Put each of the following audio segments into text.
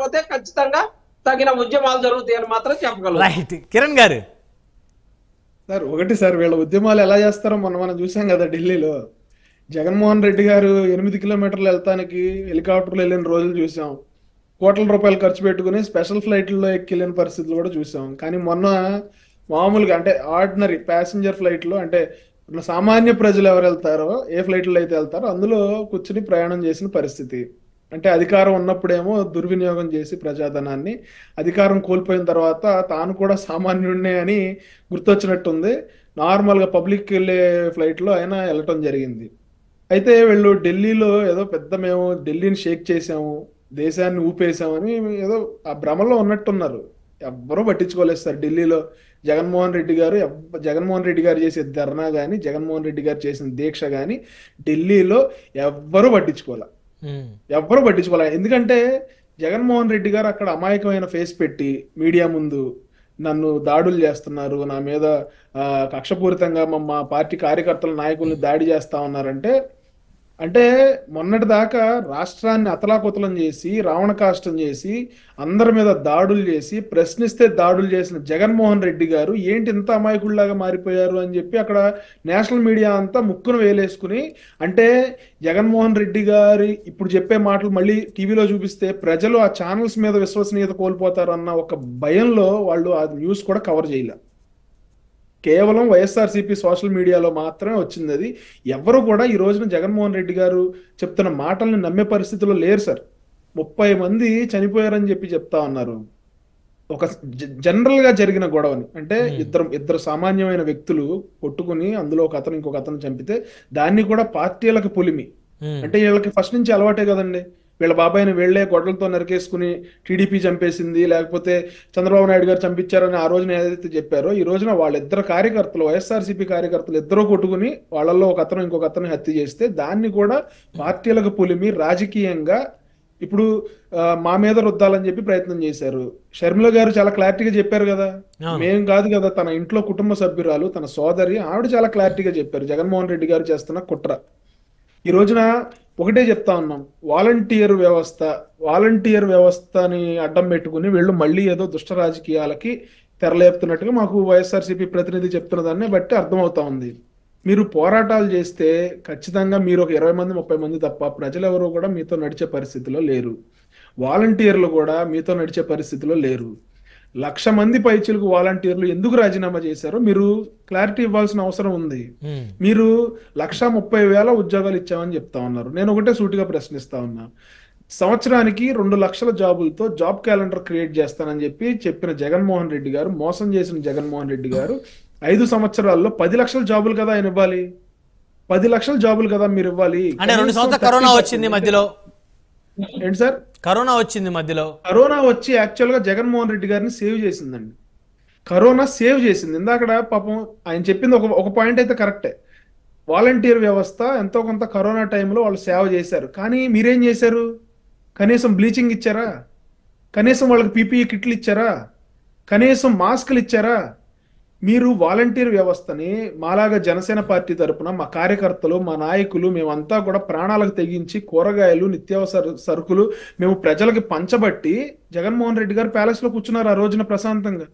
లేకపోతే ఖచ్చితంగా తగిన ఉద్యమాలు జరుగుతాయని మాత్రం చెప్పగలరు. రైట్ కిరణ్ గారు. సార్ ఒకటి సార్, వీళ్ళ ఉద్యమాలు ఎలా చేస్తారో మనం చూసాం కదా ఢిల్లీలో. జగన్మోహన్ రెడ్డి గారు 8 కిలోమీటర్లు వెళ్తానికి హెలికాప్టర్లు వెళ్ళిన రోజులు చూసాం. కోట్ల రూపాయలు ఖర్చు పెట్టుకుని స్పెషల్ ఫ్లైట్లో ఎక్కిళ్ళిన పరిస్థితులు కూడా చూసాం. కానీ మొన్న మామూలుగా అంటే ఆర్డినరీ ప్యాసింజర్ ఫ్లైట్లో, అంటే సామాన్య ప్రజలు ఎవరు వెళ్తారో ఏ ఫ్లైట్లో అయితే వెళ్తారో అందులో కూర్చుని ప్రయాణం చేసిన పరిస్థితి. అంటే అధికారం ఉన్నప్పుడేమో దుర్వినియోగం చేసి ప్రజాధనాన్ని, అధికారం కోల్పోయిన తర్వాత తాను కూడా సామాన్యుడినే అని గుర్తొచ్చినట్టుంది. నార్మల్గా పబ్లిక్ వెళ్ళే ఫ్లైట్లో ఆయన వెళ్ళటం జరిగింది. అయితే వీళ్ళు ఢిల్లీలో ఏదో పెద్ద మేము ఢిల్లీని షేక్ చేసాము, దేశాన్ని ఊపేసామని ఏదో ఆ భ్రమలో ఉన్నట్టున్నారు. ఎవ్వరూ పట్టించుకోలేదు సార్ ఢిల్లీలో. జగన్మోహన్ రెడ్డి గారు చేసే ధర్నా కానీ, జగన్మోహన్ రెడ్డి గారు చేసిన దీక్ష కానీ ఢిల్లీలో ఎవ్వరూ పట్టించుకోలే. ఎందుకంటే జగన్మోహన్ రెడ్డి గారు అక్కడ అమాయకమైన ఫేస్ పెట్టి మీడియా ముందు నన్ను దాడులు చేస్తున్నారు, నా మీద కక్షపూరితంగా మా పార్టీ కార్యకర్తల నాయకుల్ని దాడి చేస్తా ఉన్నారంటే, అంటే మొన్నటి దాకా రాష్ట్రాన్ని అతలాకుతలం చేసి రావణ కాష్టం చేసి అందరి మీద దాడులు చేసి ప్రశ్నిస్తే దాడులు చేసిన జగన్మోహన్ రెడ్డి గారు ఏంటి ఇంత అమాయకుల్లాగా మారిపోయారు అని చెప్పి అక్కడ నేషనల్ మీడియా అంతా ముక్కును వేలేసుకుని, అంటే జగన్మోహన్ రెడ్డి గారి ఇప్పుడు చెప్పే మాటలు మళ్ళీ టీవీలో చూపిస్తే ప్రజలు ఆ ఛానల్స్ మీద విశ్వసనీయత కోల్పోతారు అన్న ఒక భయంలో వాళ్ళు ఆ న్యూస్ కూడా కవర్ చేయలే. కేవలం వైఎస్ఆర్సీపీ సోషల్ మీడియాలో మాత్రమే వచ్చింది అది. ఎవరు కూడా ఈ రోజున జగన్మోహన్ రెడ్డి గారు చెప్తున్న మాటల్ని నమ్మే పరిస్థితిలో లేరు సార్. 30 మంది చనిపోయారని చెప్తా ఉన్నారు. ఒక జనరల్ గా జరిగిన గొడవని, అంటే ఇద్దరు సామాన్యమైన వ్యక్తులు కొట్టుకుని అందులో ఒక అతను ఇంకొక అతను చంపితే దాన్ని కూడా పార్టీలకు పులిమి. అంటే వీళ్ళకి ఫస్ట్ నుంచి అలవాటే కదండి. వీళ్ళ బాబాయిని వీళ్లే గొడ్డలతో నరికేసుకుని టీడీపీ చంపేసింది, లేకపోతే చంద్రబాబు నాయుడు గారు చంపించారని ఆ రోజున ఏదైతే చెప్పారో, ఈ రోజున వాళ్ళిద్దరు కార్యకర్తలు, వైఎస్ఆర్సీపీ కార్యకర్తలు ఇద్దరు కొట్టుకుని వాళ్ళల్లో ఒక అతను ఇంకొక అతను హత్య చేస్తే దాన్ని కూడా పార్టీలకు పులిమి రాజకీయంగా ఇప్పుడు మా మీద రుద్దాలని చెప్పి ప్రయత్నం చేశారు. షర్మిల గారు చాలా క్లారిటీగా చెప్పారు కదా, మేం కాదు కదా, తన ఇంట్లో కుటుంబ సభ్యురాలు తన సోదరి ఆవిడ చాలా క్లారిటీగా చెప్పారు జగన్మోహన్ రెడ్డి గారు చేస్తున్న కుట్ర. ఈ రోజున ఒకటే చెప్తా ఉన్నాం, వాలంటీర్ వ్యవస్థని అడ్డం పెట్టుకుని వీళ్ళు మళ్ళీ ఏదో దుష్ట రాజకీయాలకి తెరలేపుతున్నట్టుగా మాకు వైఎస్ఆర్సీపీ ప్రతినిధి చెప్తున్న దాన్ని బట్టి అర్థమవుతా ఉంది. మీరు పోరాటాలు చేస్తే ఖచ్చితంగా మీరు ఒక 20 మంది 30 మంది తప్ప ప్రజలు ఎవరు కూడా మీతో నడిచే పరిస్థితిలో లేరు. వాలంటీర్లు కూడా మీతో నడిచే పరిస్థితిలో లేరు. 1,00,000 మంది పైచిలకు వాలంటీర్లు ఎందుకు రాజీనామా చేశారో మీరు క్లారిటీ ఇవ్వాల్సిన అవసరం ఉంది. మీరు 1,30,000 ఉద్యోగాలు ఇచ్చామని చెప్తా ఉన్నారు. నేను ఒకటే సూటిగా ప్రశ్నిస్తా ఉన్నా, సంవత్సరానికి 2 లక్షల జాబులతో జాబ్ క్యాలెండర్ క్రియేట్ చేస్తానని చెప్పిన జగన్మోహన్ రెడ్డి గారు, మోసం చేసిన జగన్మోహన్ రెడ్డి గారు 5 సంవత్సరాల్లో 10 లక్షల జాబులు కదా ఆయన ఇవ్వాలి. 10 లక్షల జాబులు కదా మీరు ఇవ్వాలి. అంటే 2 సంవత్సరాలు కరోనా వచ్చింది మధ్యలో. ఏంటి సార్? కరోనా వచ్చింది మధ్యలో. కరోనా వచ్చి యాక్చువల్ గా జగన్మోహన్ రెడ్డి గారిని సేవ్ చేసిందండి. కరోనా సేవ్ చేసింది. ఇందాక పాపం ఆయన చెప్పింది ఒక పాయింట్ అయితే కరెక్టే. వాలంటీర్ వ్యవస్థ ఎంతో కొంత కరోనా టైంలో వాళ్ళు సేవ చేశారు. కానీ మీరేం చేశారు? కనీసం బ్లీచింగ్ ఇచ్చారా? కనీసం వాళ్ళకి పీపీఈ కిట్లు ఇచ్చారా? కనీసం మాస్కులు ఇచ్చారా? మీరు వాలంటీర్ వ్యవస్థని మాలాగా జనసేన పార్టీ తరపున మా కార్యకర్తలు, మా నాయకులు, మేమంతా కూడా ప్రాణాలకు తెగించి కూరగాయలు, నిత్యావసర సరుకులు మేము ప్రజలకు పంచబట్టి జగన్మోహన్ రెడ్డి గారు ప్యాలెస్ లో కూర్చున్నారు ఆ రోజున ప్రశాంతంగా.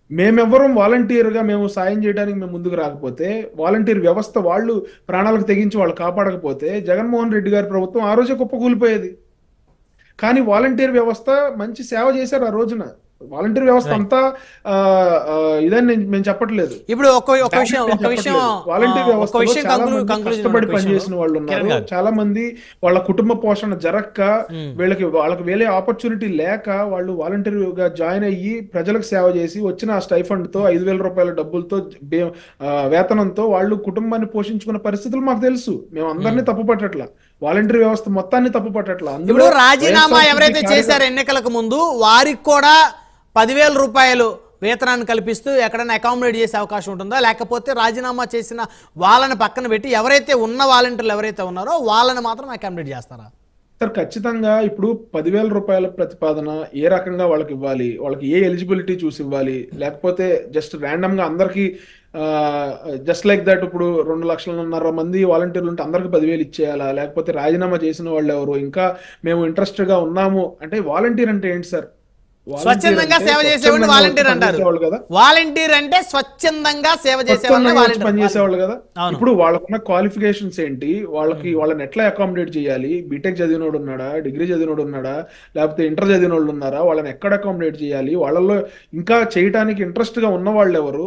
మేమెవ్వరం వాలంటీర్గా మేము సాయం చేయడానికి మేము ముందుకు రాకపోతే, వాలంటీర్ వ్యవస్థ వాళ్ళు ప్రాణాలకు తెగించి వాళ్ళు కాపాడకపోతే జగన్మోహన్ రెడ్డి గారి ప్రభుత్వం ఆ రోజే కుప్పకూలిపోయేది. కానీ వాలంటీర్ వ్యవస్థ మంచి సేవ చేశారు ఆ రోజున. వాలంటీర్ వ్యవస్థ అంతా ఇదని మేము చెప్పట్లేదు. ఇప్పుడు వాలంటీర్ వ్యవస్థ కష్టపడి పనిచేసిన వాళ్ళు ఉన్నారు. చాలా మంది వాళ్ళ కుటుంబ పోషణ జరక్క, వాళ్ళకి వేరే ఆపర్చునిటీ లేక వాళ్ళు వాలంటీర్ గా జాయిన్ అయ్యి ప్రజలకు సేవ చేసి వచ్చిన ఆ స్టైఫండ్ తో 5,000 రూపాయల డబ్బులతో వేతనంతో వాళ్ళు కుటుంబాన్ని పోషించుకున్న పరిస్థితులు మాకు తెలుసు. మేము అందరినీ తప్పు పట్టట్లా, వాలంటీర్ వ్యవస్థ మొత్తాన్ని తప్పు పట్టట్లా. అందులో రాజీనామా ఎవరైతే చేశారో ఎన్నికలకు ముందు వారికి కూడా 10,000 రూపాయలు వేతనాన్ని కల్పిస్తూ ఎక్కడైనా అకామిడేట్ చేసే అవకాశం ఉంటుందా? లేకపోతే రాజీనామా చేసిన వాళ్ళని పక్కన పెట్టి ఎవరైతే ఉన్న వాలంటీర్లు ఎవరైతే ఉన్నారో వాళ్ళని మాత్రం అకామిడేట్ చేస్తారా? సార్ ఖచ్చితంగా ఇప్పుడు 10,000 రూపాయల ప్రతిపాదన ఏ రకంగా వాళ్ళకి ఇవ్వాలి, వాళ్ళకి ఏ ఎలిజిబిలిటీ చూసి ఇవ్వాలి, లేకపోతే జస్ట్ ర్యాండమ్ గా అందరికి జస్ట్ లైక్ దట్ ఇప్పుడు 2,500,000 మంది వాలంటీర్లు ఉంటే అందరికి 10,000 ఇచ్చేయాలా, లేకపోతే రాజీనామా చేసిన వాళ్ళు ఎవరు, ఇంకా మేము ఇంట్రెస్టెడ్ గా ఉన్నాము అంటే వాలంటీర్ అంటే ఏంటి సార్? స్వచ్ఛందంగా సేవ చేసేవాళ్ళు వాలంటీర్ అంటారు కదా. వాలంటీర్ అంటే స్వచ్ఛందంగా సేవ చేసేవాళ్ళు పనిచేసేవాళ్ళు కదా. ఇప్పుడు వాళ్ళకున్న క్వాలిఫికేషన్స్ ఏంటి, వాళ్ళని ఎట్లా అకామిడేట్ చేయాలి, బీటెక్ చదివినోడు ఉన్నాడా, డిగ్రీ చదివినోడు ఉన్నాడా, లేకపోతే ఇంటర్ చదివిన వాళ్ళు ఉన్నారా, వాళ్ళని ఎక్కడ అకామిడేట్ చేయాలి, వాళ్ళలో ఇంకా చేయటానికి ఇంట్రెస్ట్ గా ఉన్న వాళ్ళు ఎవరు,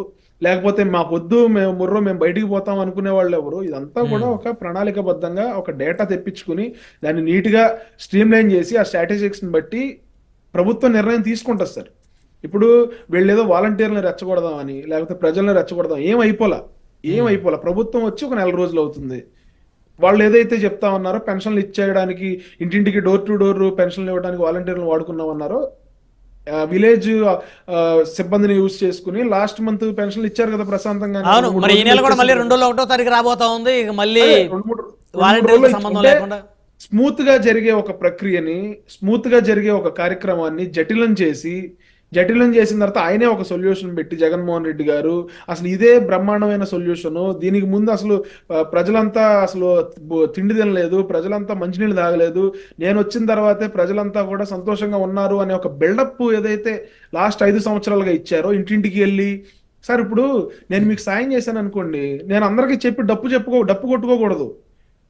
లేకపోతే మా పొద్దు మేము బయటికి పోతాం అనుకునే వాళ్ళు ఎవరు, ఇదంతా కూడా ఒక ప్రణాళికబద్ధంగా ఒక డేటా తెప్పించుకుని దాన్ని నీట్ గా స్ట్రీమ్ లైన్ చేసి ఆ స్ట్రాటజిక్స్ ని బట్టి ప్రభుత్వం నిర్ణయం తీసుకుంటుంది సార్. ఇప్పుడు వీళ్ళేదో వాలంటీర్లను రెచ్చగొడదామని లేకపోతే ప్రజలను రెచ్చగొడదాం ఏమైపోలా ప్రభుత్వం వచ్చి ఒక 4 రోజులు అవుతుంది. వాళ్ళు ఏదైతే చెప్తా ఉన్నారో పెన్షన్లు ఇచ్చేయడానికి, ఇంటింటికి డోర్ టు డోర్ పెన్షన్లు ఇవ్వడానికి వాలంటీర్లను వాడుకున్నామన్నారో, విలేజ్ సిబ్బందిని యూజ్ చేసుకుని లాస్ట్ మంత్ పెన్షన్లు ఇచ్చారు కదా ప్రశాంతంగా. మరి ఈ నెల కూడా మళ్ళీ 2వ తారీఖు రాబోతా ఉంది, మళ్ళీ సంబంధం లేకుండా స్మూత్ గా జరిగే ఒక ప్రక్రియని, స్మూత్ గా జరిగే ఒక కార్యక్రమాన్ని జటిలం చేసిన తర్వాత ఆయనే ఒక సొల్యూషన్ పెట్టి జగన్మోహన్ రెడ్డి గారు అసలు ఇదే బ్రహ్మాండమైన సొల్యూషన్, దీనికి ముందు అసలు ప్రజలంతా అసలు తిండి తినలేదు, ప్రజలంతా మంచినీళ్ళు తాగలేదు, నేను వచ్చిన తర్వాతే ప్రజలంతా కూడా సంతోషంగా ఉన్నారు అనే ఒక బిల్డప్ ఏదైతే లాస్ట్ 5 సంవత్సరాలుగా ఇచ్చారో, ఇంటింటికి వెళ్ళి సార్ ఇప్పుడు నేను మీకు సాయం చేశాను అనుకోండి, నేను అందరికీ చెప్పి డప్పు కొట్టుకోకూడదు.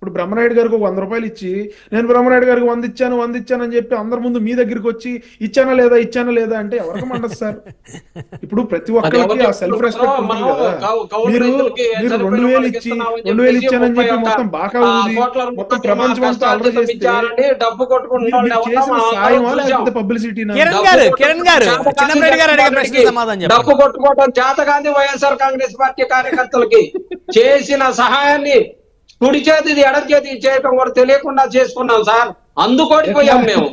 ఇప్పుడు బ్రహ్మనాయుడు గారికి 100 రూపాయలు ఇచ్చి నేను బ్రహ్మనాయుడు గారికి 100 ఇచ్చాను అని చెప్పి అందరి ముందు మీ దగ్గరికి వచ్చి ఇచ్చానా లేదా అంటే ఎవరికి మండదు సార్. ఇప్పుడు ప్రతి ఒక్కరికి ఆ సెల్ఫ్ రెస్పెక్ట్ ఉంటుంది కదా. మీరు 2,000 ఇచ్చానని చెప్పి మొత్తం బాగా ఉంది, మొత్తం ప్రపంచం అంతా అలర చేస్తే సాయమా లేకపోతే పబ్లిసిటీ? డబ్బు కొట్టుకోవడం చేతగాంది వైఎస్ఆర్ కాంగ్రెస్ పార్టీ కార్యకర్తలకి చేసిన సహాయాన్ని కుడి చేతిది ఎడం చేతి చేయటం కూడా తెలియకుండా చేసుకున్నాం సార్, అందుకోడిపోయాం మేము.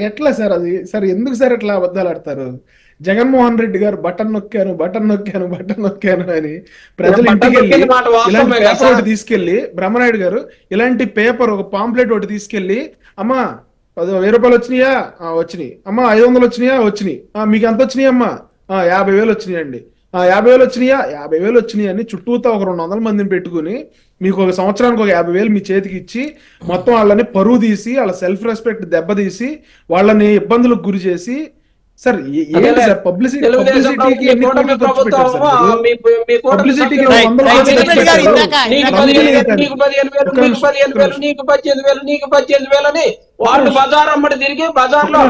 ఎట్లా సార్ అది? సార్ ఎందుకు సార్ ఎట్లా అబద్ధాలు ఆడతారు? జగన్మోహన్ రెడ్డి గారు బటన్ నొక్కాను అని ప్రజలు ఇంటికి వెళ్ళి ఇలాంటి పేపర్ ఒకటి తీసుకెళ్లి, బ్రహ్మనాయుడు గారు ఇలాంటి పేపర్ ఒక పాంప్లెట్ ఒకటి తీసుకెళ్లి, అమ్మా 10,000 రూపాయలు వచ్చినాయా? వచ్చినాయి. అమ్మా 500 వచ్చినాయా? వచ్చినాయి. మీకు ఎంత వచ్చినాయి అమ్మా? 50,000 వచ్చినాయండి. 50,000 వచ్చినాయి అని చుట్టూతో ఒక 200 మందిని పెట్టుకుని మీకు ఒక సంవత్సరానికి ఒక 50,000 మీ చేతికి ఇచ్చి మొత్తం వాళ్ళని పరువు తీసి, వాళ్ళ సెల్ఫ్ రెస్పెక్ట్ దెబ్బతీసి, వాళ్ళని ఇబ్బందులకు గురి చేసి, సార్ ఏంటి సార్ పబ్లిసిటీకి ఎన్ని కోట్లు ఖర్చు పెట్టారు సార్? పబ్లిసిటీకి 18,000 అని వాళ్ళు బజార్ అమ్మడి తిరిగి బజార్లో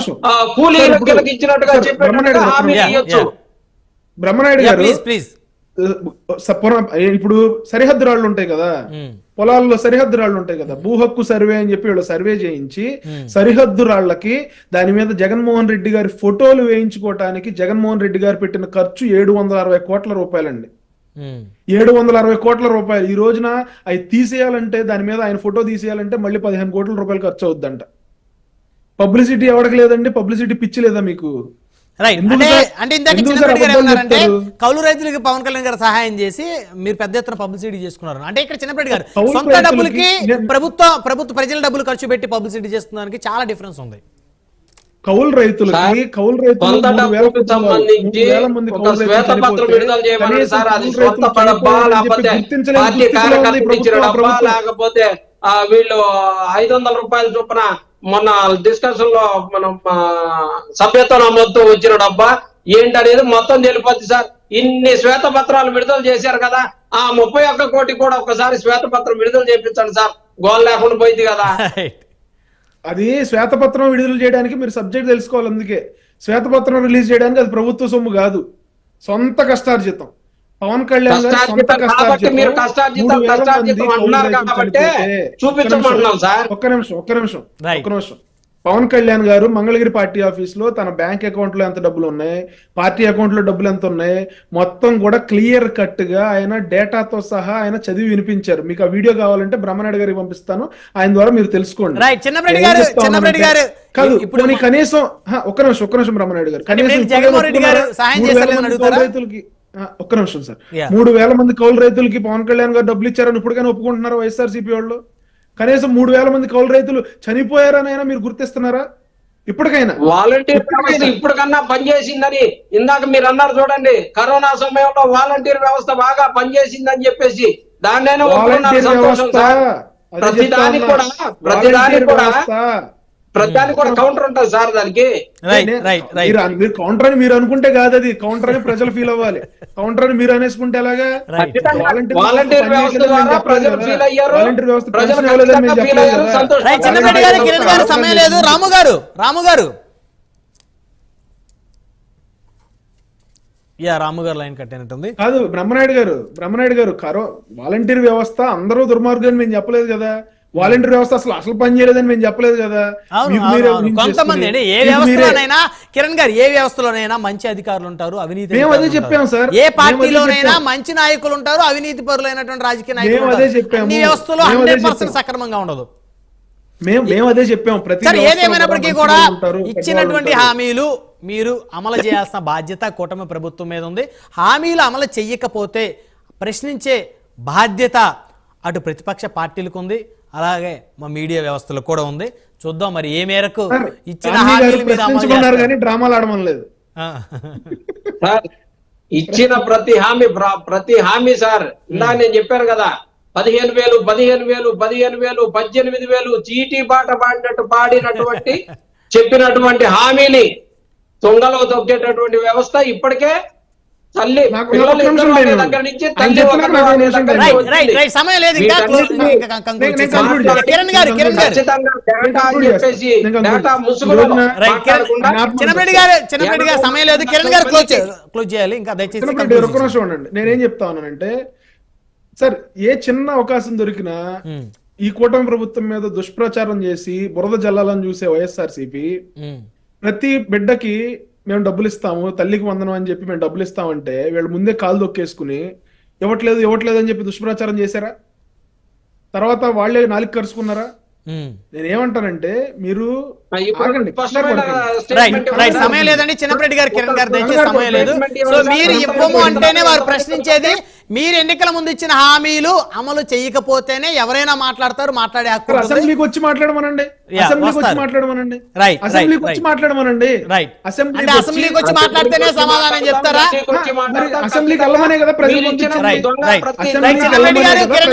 కూలీలకు ఇచ్చినట్టుగా చెప్పారు బ్రహ్మనాయుడు గారు. ఇప్పుడు సరిహద్దు రాళ్ళు ఉంటాయి కదా, పొలాల్లో సరిహద్దు రాళ్ళు ఉంటాయి కదా, భూ హక్కు సర్వే అని చెప్పి వీళ్ళు సర్వే చేయించి సరిహద్దు రాళ్లకి దాని మీద జగన్మోహన్ రెడ్డి గారి ఫోటోలు వేయించుకోవటానికి జగన్మోహన్ రెడ్డి గారు పెట్టిన ఖర్చు 760 కోట్ల రూపాయలండి. 760 కోట్ల రూపాయలు. ఈ రోజున అవి తీసేయాలంటే, దాని మీద ఆయన ఫోటో తీసేయాలంటే మళ్ళీ 15 కోట్ల రూపాయలు ఖర్చు అవుద్దంట. పబ్లిసిటీ ఎవరికి లేదండి? పబ్లిసిటీ పిచ్చి లేదా మీకు? కౌలు రైతులకి పవన్ కళ్యాణ్ గారు సహాయం చేసి మీరు పెద్ద ఎత్తున పబ్లిసిటీ చేసుకున్నారు అంటే, ఇక్కడ చిన్నప్పటి గారు సొంత డబ్బులకి ప్రభుత్వ ప్రజల డబ్బులు ఖర్చు పెట్టి పబ్లిసిటీ చేస్తున్నారు, చాలా డిఫరెన్స్ ఉంది. కౌలు రైతులకి సంబంధించి ఒక శ్వేతపత్రం విడుదల చేయమని సార్, అది సొంత డబ్బా లేకపోతే పార్టీ కార్యకర్తలు ఇచ్చిన డబ్బా లేకపోతే వీళ్ళు 500 రూపాయల చొప్పున మొన్న డిస్కషన్ లో మనం సభ్యత్వ నమోదుతో వచ్చిన డబ్బా ఏంటనేది మొత్తం తెలిపోద్ది సార్. ఇన్ని శ్వేతపత్రాలు విడుదల చేశారు కదా, ఆ 31 కోటి కూడా ఒకసారి శ్వేతపత్రం విడుదల చేయించండి సార్, గోల్ లేకుండా పోయింది కదా. అది శ్వేతపత్రం విడుదల చేయడానికి మీరు సబ్జెక్ట్ తెలుసుకోవాలి. అందుకే శ్వేతపత్రం రిలీజ్ చేయడానికి అది ప్రభుత్వ సొమ్ము కాదు, సొంత కష్టార్జితం. పవన్ కళ్యాణ్ గారు సొంత ఒక్క నిమిషం. పవన్ కళ్యాణ్ గారు మంగళగిరి పార్టీ ఆఫీస్ లో తన బ్యాంక్ అకౌంట్ లో ఎంత డబ్బులు ఉన్నాయి, పార్టీ అకౌంట్ లో డబ్బులు ఎంత ఉన్నాయి, మొత్తం కూడా క్లియర్ కట్ గా ఆయన డేటాతో సహా ఆయన చదివి వినిపించారు. మీకు ఆ వీడియో కావాలంటే బ్రహ్మనాయుడు గారికి పంపిస్తాను, ఆయన ద్వారా మీరు తెలుసుకోండి. కాదు ఇప్పుడు కనీసం ఒక్క నిమిషం బ్రహ్మనాయుడు గారు, కనీసం రైతులకి ఒక్క నిమిషం సార్, 3,000 మంది కౌలు రైతులకి పవన్ కళ్యాణ్ గారు డబ్బులు ఇచ్చారని ఇప్పటికైనా ఒప్పుకుంటున్నారు వైఎస్ఆర్సీపీ వాళ్ళు? కనీసం 3,000 మంది కౌలు రైతులు చనిపోయారనైనా మీరు గుర్తిస్తున్నారా? ఇప్పటికైనా వాలంటీర్ వ్యవస్థ ఇప్పటికన్నా పనిచేసిందని ఇందాక మీరు అన్నారు చూడండి, కరోనా సమయంలో వాలంటీర్ వ్యవస్థ బాగా పనిచేసిందని చెప్పేసి దాన్నైనా ఒప్పుకున్నారు, సంతోషం సార్. ప్రతిదానికి కూడా కౌంటర్ ఉంటుంది సార్ దానికి. మీరు కౌంటర్ అని మీరు అనుకుంటే కాదు, అది కౌంటర్ అని ప్రజలు ఫీల్ అవ్వాలి. కౌంటర్ అని మీరు అనేసుకుంటే ఎలాగా? వాలంటీర్ వ్యవస్థ ద్వారా ప్రజలు ఫీల్ అయ్యారు, సమయం లేదు. రాము గారు రాము గారు లైన్ కట్టినట్టుంది. కాదు బ్రహ్మనాయుడు గారు వాలంటీర్ వ్యవస్థ అందరూ దుర్మార్గం మేము చెప్పలేదు కదా. వాలంటీర్ వ్యవస్థ అసలు పని చేయలేదని మేము చెప్పలేదు కదా. కొంతమంది ఏ వ్యవస్థలోనైనా కిరణ్ గారు, ఏ వ్యవస్థలోనైనా మంచి అధికారులు ఉంటారు, అవినీతి. మేము అదే చెప్పాం సార్. ఏ పార్టీలోనైనా మంచి నాయకులు ఉంటారు, అవినీతి పరులైనటువంటి రాజకీయ నాయకులు. అన్ని వ్యవస్థలో 100% సక్రమంగా ఉండదు. మేము అదే చెప్పాం. ఏదేమైనప్పటికీ కూడా ఇచ్చినటువంటి హామీలు మీరు అమలు చేయాల్సిన బాధ్యత కూటమి ప్రభుత్వం మీద ఉంది. హామీలు అమలు చెయ్యకపోతే ప్రశ్నించే బాధ్యత అటు ప్రతిపక్ష పార్టీలకు ఉంది, అలాగే మా మీడియా వ్యవస్థలకు కూడా ఉంది. చూద్దాం మరి ఏ మేరకు ఇచ్చిన హామీలు మీద డ్రామాలు ఆడమని లేదు. ఇచ్చిన ప్రతి హామీ సార్ ఇందాక నేను చెప్పాను కదా, 15,000 18,000 చీటీ పాట పాడినటువంటి చెప్పినటువంటి హామీని తుంగలో తొక్కేటటువంటి వ్యవస్థ ఇప్పటికే తల్లి దగ్గర నుంచి సమయం లేదు. సమయం లేదు. కిరణ్ గారు క్లోజ్ చేయాలి. ఇంకా దయచేసి చూడండి, నేనేం చెప్తా ఉన్నానంటే సార్, ఏ చిన్న అవకాశం దొరికినా ఈ కూటమి ప్రభుత్వం మీద దుష్ప్రచారం చేసి బురద జల్లాలని చూసే వైఎస్ఆర్సీపీ ప్రతి బిడ్డకి మేము డబ్బులు ఇస్తాము, తల్లికి వందనం అని చెప్పి మేము డబ్బులు ఇస్తామంటే వీళ్ళు ముందే కాలు దొక్కేసుకుని ఇవ్వట్లేదు అని చెప్పి దుష్ప్రచారం చేశారా? తర్వాత వాళ్ళే నాలుగు కరుచుకున్నారా? నేనేమంటానంటే మీరు సమయం లేదండి. చిన్నప్పటి గారు, కిరణ్ గారు దయచేసి సమయం లేదు. సో మీరు ఇవ్వము అంటేనే వారు ప్రశ్నించేది. మీరు ఎన్నికల ముందు ఇచ్చిన హామీలు అమలు చేయకపోతేనే ఎవరైనా మాట్లాడతారు, మాట్లాడే హక్కు. అసెంబ్లీకి వచ్చి మాట్లాడమనండి. అసెంబ్లీకి వచ్చి మాట్లాడితేనే సమాధానం చెప్తారా? అసెంబ్లీకి వెళ్ళమనే కదా ప్రజలు. కిరణ్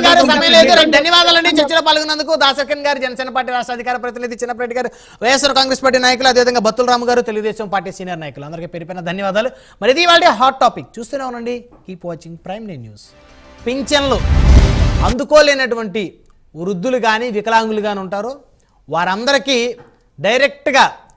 గారు సమయం లేదు. ధన్యవాదాలండి చర్చలో పాల్గొన్నందుకు. దాసకిరణ్ గారు, జనసేన పార్టీ రాష్ట్ర అధికార ప్రతినిధి, చిన్నప్పటి గారు, వైఎస్ఆర్ కాంగ్రెస్ పార్టీ నాయకులు, అదేవిధంగా బత్తుల రాము గారు, తెలుగుదేశం పార్టీ సీనియర్ నాయకులు, అందరికీ పేరుపైన ధన్యవాదాలు. మరి ఇది వాళ్ళ హాట్ టాపిక్. చూస్తూనే ఉండండి. Keep watching prime news. పింఛన్లు అందుకోలేనటువంటి వృద్ధులు కానీ వికలాంగులు కానీ ఉంటారో వారందరికీ డైరెక్ట్గా